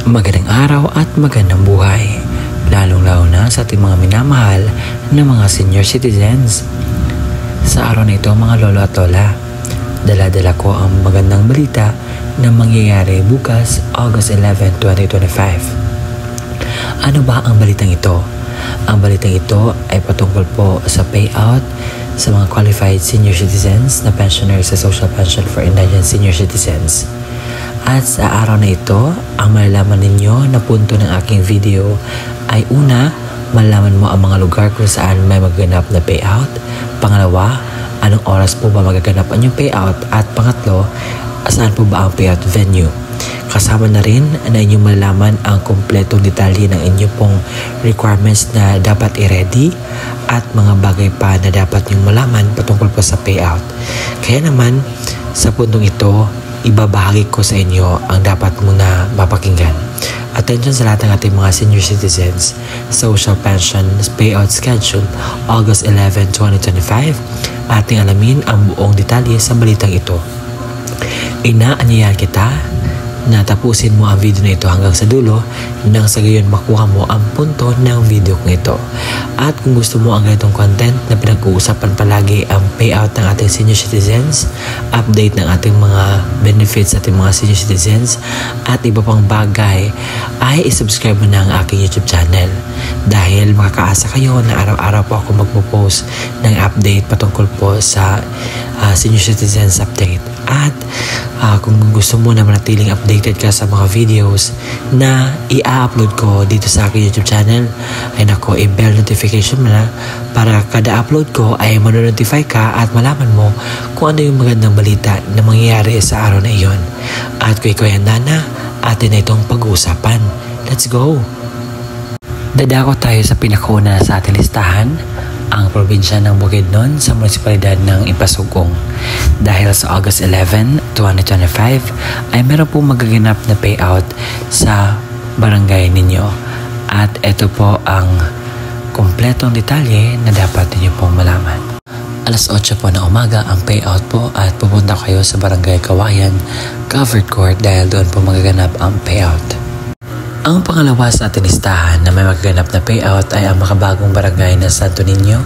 Magandang araw at magandang buhay, lalong-lalo na sa ating mga minamahal na mga senior citizens. Sa araw na ito mga lolo at lola, dala-dala ko ang magandang balita na mangyayari bukas August 11, 2025. Ano ba ang balitang ito? Ang balitang ito ay patungkol po sa payout sa mga qualified senior citizens na pensioners sa Social Pension for Indigent Senior Citizens. At sa araw na ito, ang malalaman ninyo na punto ng aking video ay una, malalaman mo ang mga lugar kung saan may magaganap na payout. Pangalawa, anong oras po ba magaganap ang yung payout? At pangatlo, saan po ba ang payout venue? Kasama na rin na inyong malalaman ang kumpletong detalye ng inyong pong requirements na dapat i-ready at mga bagay pa na dapat nyong malaman patungkol po sa payout. Kaya naman, sa puntong ito, ibabahagi ko sa inyo ang dapat muna mapakinggan. Attention sa lahat ng ating mga senior citizens. Social Pension Payout Schedule August 11, 2025. Ating alamin ang buong detalye sa balitang ito. Inaanyayahan kita na tapusin mo ang video na ito hanggang sa dulo nang sa gayon makuha mo ang punto ng video kong ito. At kung gusto mo ang ganitong content na pinag-uusapan palagi ang payout ng ating senior citizens, update ng ating mga benefits sa ating mga senior citizens, at iba pang bagay, ay isubscribe mo na ang aking YouTube channel. Dahil makakaasa kayo na araw-araw po ako magpo-post ng update patungkol po sa senior citizens update. At kung gusto mo na manatiling updated ka sa mga videos na i-upload ko dito sa aking YouTube channel, ay nako, i-bell notification mo na para kada upload ko ay manonotify ka at malaman mo kung ano yung magandang balita na mangyayari sa araw na iyon. At kung ikaw handa na, atin na itong pag-uusapan. Let's go! Dadako tayo sa pinakauna sa ating listahan, ang probinsya ng Bukidnon sa munisipalidad ng Ipasugong. Dahil sa August 11, 2025 ay meron po magaganap na payout sa barangay ninyo. At ito po ang kumpletong detalye na dapat ninyo pong malaman. Alas 8 po na umaga ang payout po at pupunta kayo sa Barangay Kawayan Covered Court dahil doon po magaganap ang payout. Ang pangalawa sa ating listahan na may magaganap na payout ay ang makabagong barangay na Santo Niño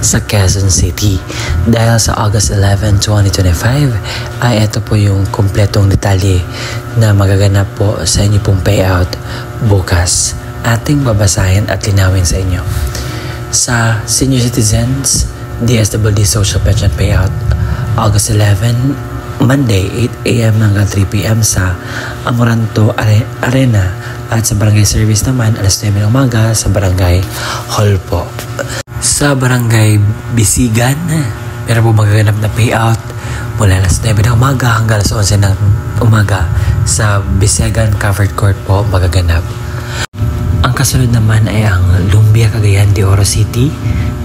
sa Quezon City. Dahil sa August 11, 2025 ay ito po yung kumpletong detalye na magaganap po sa inyo pong payout bukas. Ating babasahin at linawin sa inyo. Sa senior citizens, DSWD Social Pension Payout, August 11, Monday, 8 a.m. hanggang 3 p.m. sa Amoranto Arena at sa Barangay Service naman, alas 9 ng umaga sa Barangay Hall po. Sa Barangay Bisigan, meron po magaganap na payout mula alas 9 ng umaga hanggang alas 11 ng umaga sa Bisigan Covered Court po magaganap. Ang kasunod naman ay ang Lumbia, Cagayan de Oro City.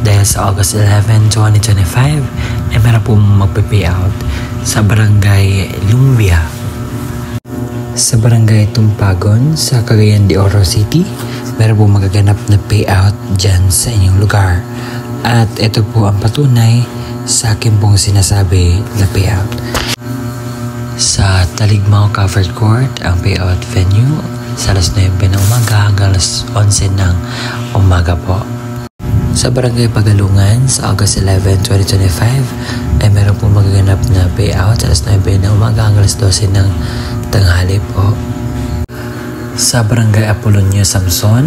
Dahil sa August 11, 2025 ay meron po magpe-payout sa Barangay Lumbia. Sa Barangay Tumpagon sa Cagayan de Oro City, meron po magaganap na payout dyan sa inyong lugar. At ito po ang patunay sa akin pong sinasabi na payout. Sa Taligmao Covered Court, ang payout venue sa alas 9 ng umaga hanggang alas 11 ng umaga po. Sa Barangay Pagalungan sa August 11, 2025 ay meron po magaganap na payout sa alas 9 ng umaga hanggang alas 12 ng tanghali po. Sa Barangay Apolonio Samson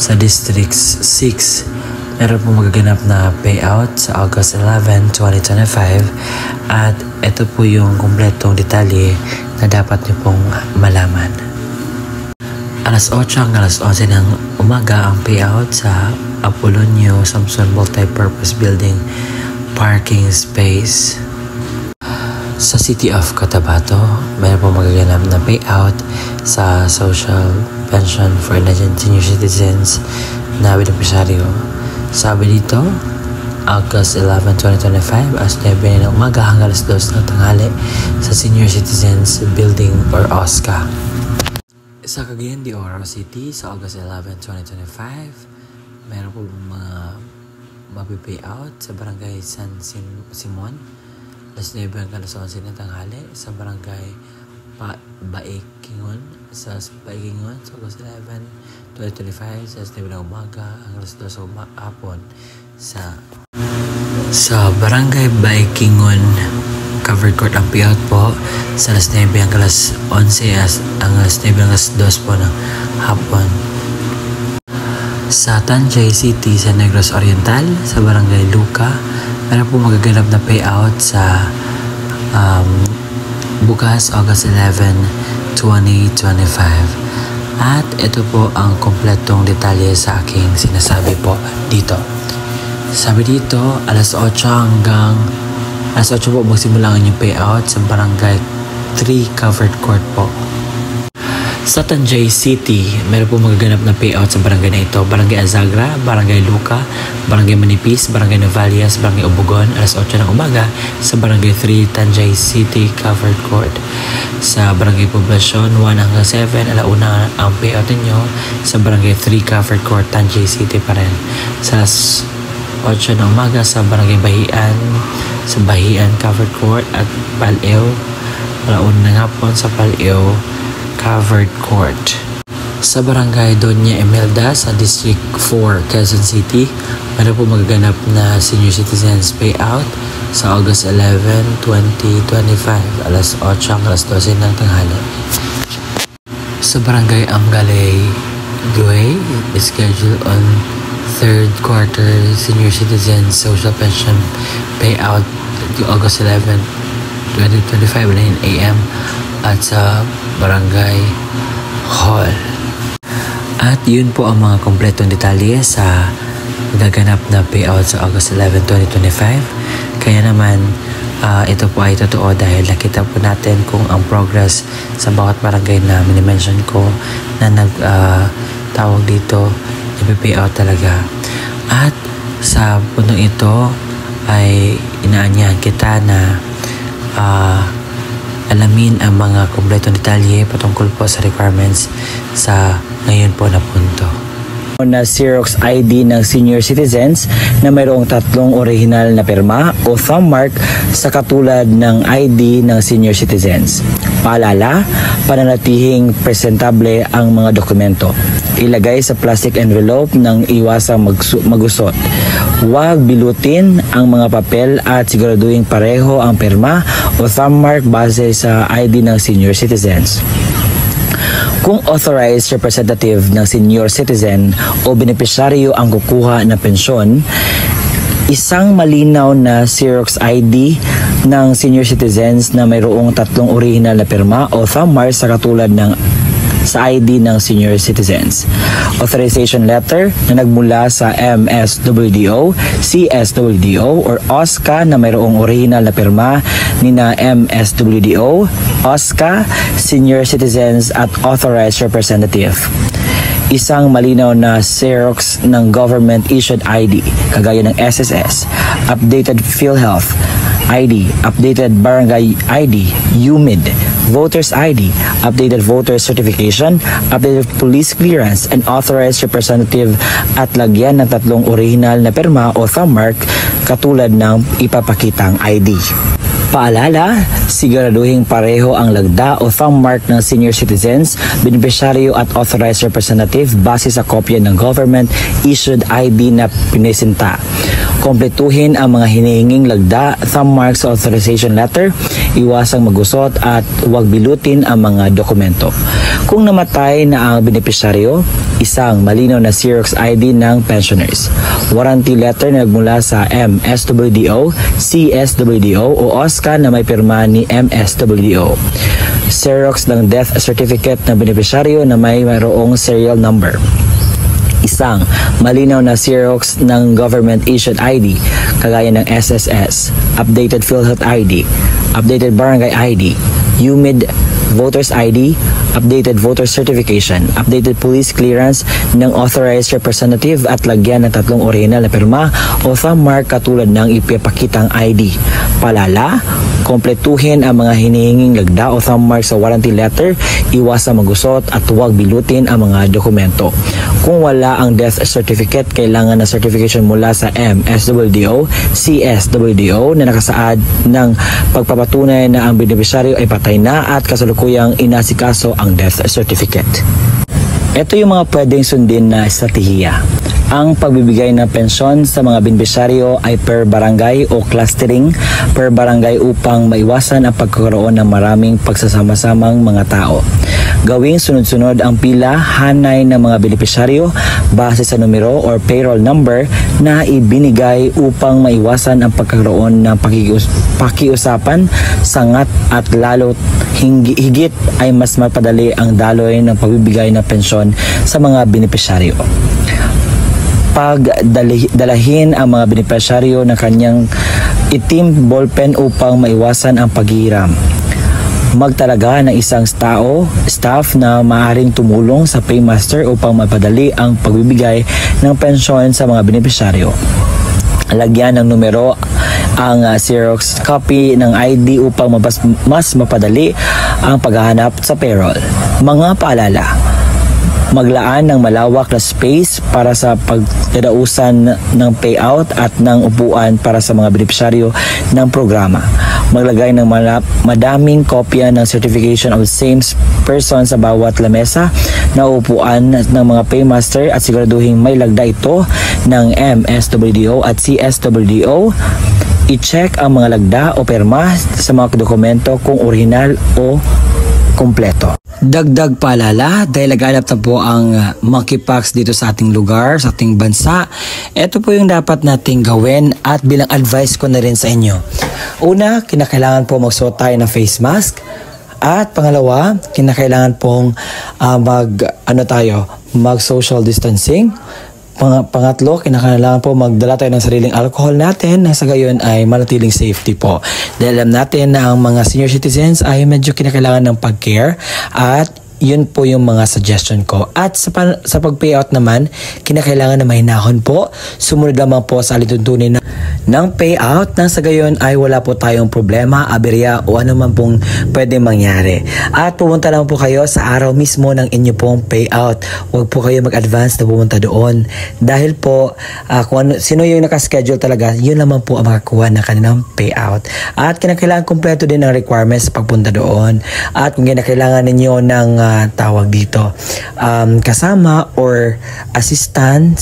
sa District 6 meron po magaganap na payout sa August 11, 2025 at ito po yung kumpletong detalye na dapat nyo pong malaman. Alas 8 hanggang alas 11 ng umaga ang payout sa Apolonio Samson Multi-Purpose Building Parking Space. Sa City of Cotabato, mayroon po magaganap na payout sa Social Pension for Indigent Senior Citizens na benepisaryo. Sabi dito, August 11, 2025, alas 9 ng umaga hanggang alas 2 ng tanghali sa Senior Citizens Building or OSCA. Sa Cagayan de Oro City sa August 11, 2025, meron po mga mapipayout sa Barangay San Simon alas 9 hanggang alas 11 ng tanghali sa Barangay Baikingon sa Baikingon sa August 11, 2025 sa 9 ng umaga hanggang alas 2 sa hapon sa Barangay Baikingon. Covered court ang payout po sa alas 9 hanggang alas 11 ang alas 9 hanggang alas 2 po ng hapon sa Tanjay City sa Negros Oriental sa Barangay Luca. Meron po magaganap na payout sa bukas August 11, 2025. At ito po ang kompletong detalye sa aking sinasabi po dito. Sabi dito, alas 8 po magsimula ang inyong payout sa Barangay 3 Covered Court po. Sa Tanjay City, meron po magaganap na payout sa barangay na ito. Barangay Azagra, Barangay Luca, Barangay Manipis, Barangay Novalias, Barangay Ubugon, alas 8 ng umaga sa Barangay 3 Tanjay City Covered Court. Sa Barangay Poblasyon 1 hanggang 7, alauna ang payout ninyo sa Barangay 3 Covered Court, Tanjay City pa rin. Sa 8 ng umaga sa Barangay Bahian Covered Court at Paleo, alauna ng hapon sa Paleo Covered Court. Sa Barangay Doña Imelda sa District 4, Quezon City, meron po magaganap na Senior Citizens Payout sa August 11, 2025, alas 8 hanggang alas 12 ng tanghali. Sa Barangay Amgalay Guay, scheduled on 3rd quarter Senior Citizens Social Pension Payout August 11, 2025, 9 a.m. at sa Barangay Hall. At yun po ang mga kompletong detalye sa gaganap na payout sa August 11, 2025. Kaya naman ito po ay totoo dahil nakita po natin kung ang progress sa bawat barangay na minimension ko na nagtawag dito, ipi-payout talaga. At sa punong ito ay inaanyahan kita na alamin ang mga kompletong detalye patungkol po sa requirements sa ngayon po na punto. Na Xerox ID ng senior citizens na mayroong 3 original na pirma o thumb mark sa katulad ng ID ng senior citizens. Paalala, pananatihing presentable ang mga dokumento. Ilagay sa plastic envelope ng iwasang magusot. Huwag bilutin ang mga papel at siguraduhin pareho ang pirma o thumb mark base sa ID ng senior citizens. Kung authorized representative ng senior citizen o benepisyaryo ang kukuha ng pensyon, isang malinaw na Xerox ID ng senior citizens na mayroong 3 original na pirma o thumb mark sa katulad ng sa ID ng senior citizens. Authorization letter na nagmula sa MSWDO, CSWDO, or OSCA na mayroong original na pirma ni na MSWDO, OSCA, senior citizens at authorized representative. Isang malinaw na Xerox ng government-issued ID, kagaya ng SSS, updated PhilHealth ID, updated Barangay ID, UMID, Voters ID, updated voter certification, updated police clearance, and authorized representative at lagyan ng 3 original na pirma o thumb mark katulad ng ipapakitang ID. Paalala, siguraduhin pareho ang lagda o thumb mark ng senior citizens, benepisyaryo at authorized representative base sa kopya ng government-issued ID na pinisinta. Kompletuhin ang mga hinihinging lagda, thumb marks sa authorization letter, iwasang magusot at huwag bilutin ang mga dokumento. Kung namatay na ang benepisyaryo, isang malinaw na Xerox ID ng pensioners. Warranty letter na nagmula sa MSWDO, CSWDO o OSCA na may pirma ni MSWDO. Xerox ng death certificate ng benepisyaryo na may mayroong serial number. Isang malinaw na Xerox ng government-issued ID, kagaya ng SSS, updated PhilHealth ID, updated Barangay ID, UMID, Voters ID, updated voter certification, updated police clearance ng authorized representative at lagyan ng 3 original na pirma o thumb mark katulad ng ipapakitang ID. Palala, kompletuhin ang mga hinihinging lagda o thumb mark sa warranty letter, iwasan magusot at huwag bilutin ang mga dokumento. Kung wala ang death certificate, kailangan na certification mula sa MSWDO, CSWDO na nakasaad ng pagpapatunay na ang beneficiaryo ay patay na at kasalukuyang inasikaso ang death certificate. Ito yung mga pwedeng sundin na estratehiya. Ang pagbibigay ng pensyon sa mga beneficiaryo ay per barangay o clustering per barangay upang maiwasan ang pagkakaroon ng maraming pagsasama-samang mga tao. Gawing sunod-sunod ang pila hanay ng mga beneficiaryo base sa numero or payroll number na ibinigay upang maiwasan ang pagkakaroon ng pakiusapan, sangat at lalo higit ay mas mapadali ang daloy ng pagbibigay ng pensyon sa mga beneficiaryo. Pagdalahin ang mga beneficiaryo ng kanyang itim ballpen upang maiwasan ang paghihiram. Magtalaga ng isang staff na maaaring tumulong sa paymaster upang mapadali ang pagbibigay ng pensyon sa mga beneficiaryo. Lagyan ng numero ang Xerox copy ng ID upang mas mapadali ang paghahanap sa payroll. Mga paalala: maglaan ng malawak na space para sa pagdadausan ng payout at ng upuan para sa mga beneficiaryo ng programa. Maglagay ng madaming kopya ng certification of same person sa bawat lamesa na upuan ng mga paymaster at siguraduhin may lagda ito ng MSWDO at CSWDO. I-check ang mga lagda o perma sa mga dokumento kung orihinal o kompleto. Dagdag paalala, dahil laganap na po ang monkeypox dito sa ating lugar, sa ating bansa, ito po yung dapat nating gawin at bilang advice ko na rin sa inyo. Una, kinakailangan po magsuot tayo ng face mask. At pangalawa, kinakailangan pong mag-social distancing. Pangatlo, kinakailangan po magdala tayo ng sariling alcohol natin na sa gayon ay manatiling safety po. Dahil alam natin na ang mga senior citizens ay medyo kinakailangan ng pag-care at yun po yung mga suggestion ko. At sa pag-payout naman, kinakailangan na mahinahon po. Sumunod naman po sa alituntunin ng payout na sa gayon ay wala po tayong problema, aberya o ano man pong pwede mangyari. At pumunta lang po kayo sa araw mismo ng inyo pong payout. Huwag po kayo mag-advance na pumunta doon. Dahil po, kung sino yung nakaschedule talaga, yun naman po ang makakuha ng kanilang payout. At kinakailangan kompleto din ang requirements sa pagpunta doon. At kung kinakailangan ninyo ng tawag dito kasama or assistant,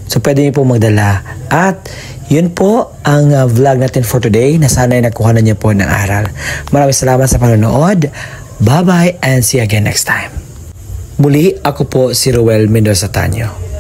so pwede niyo po magdala. At yun po ang vlog natin for today na sana'y nakuha na niyo po ng aral. Maraming salamat sa panonood. Bye bye and see you again next time. Muli, ako po si Ruel Mendoza Tanyo.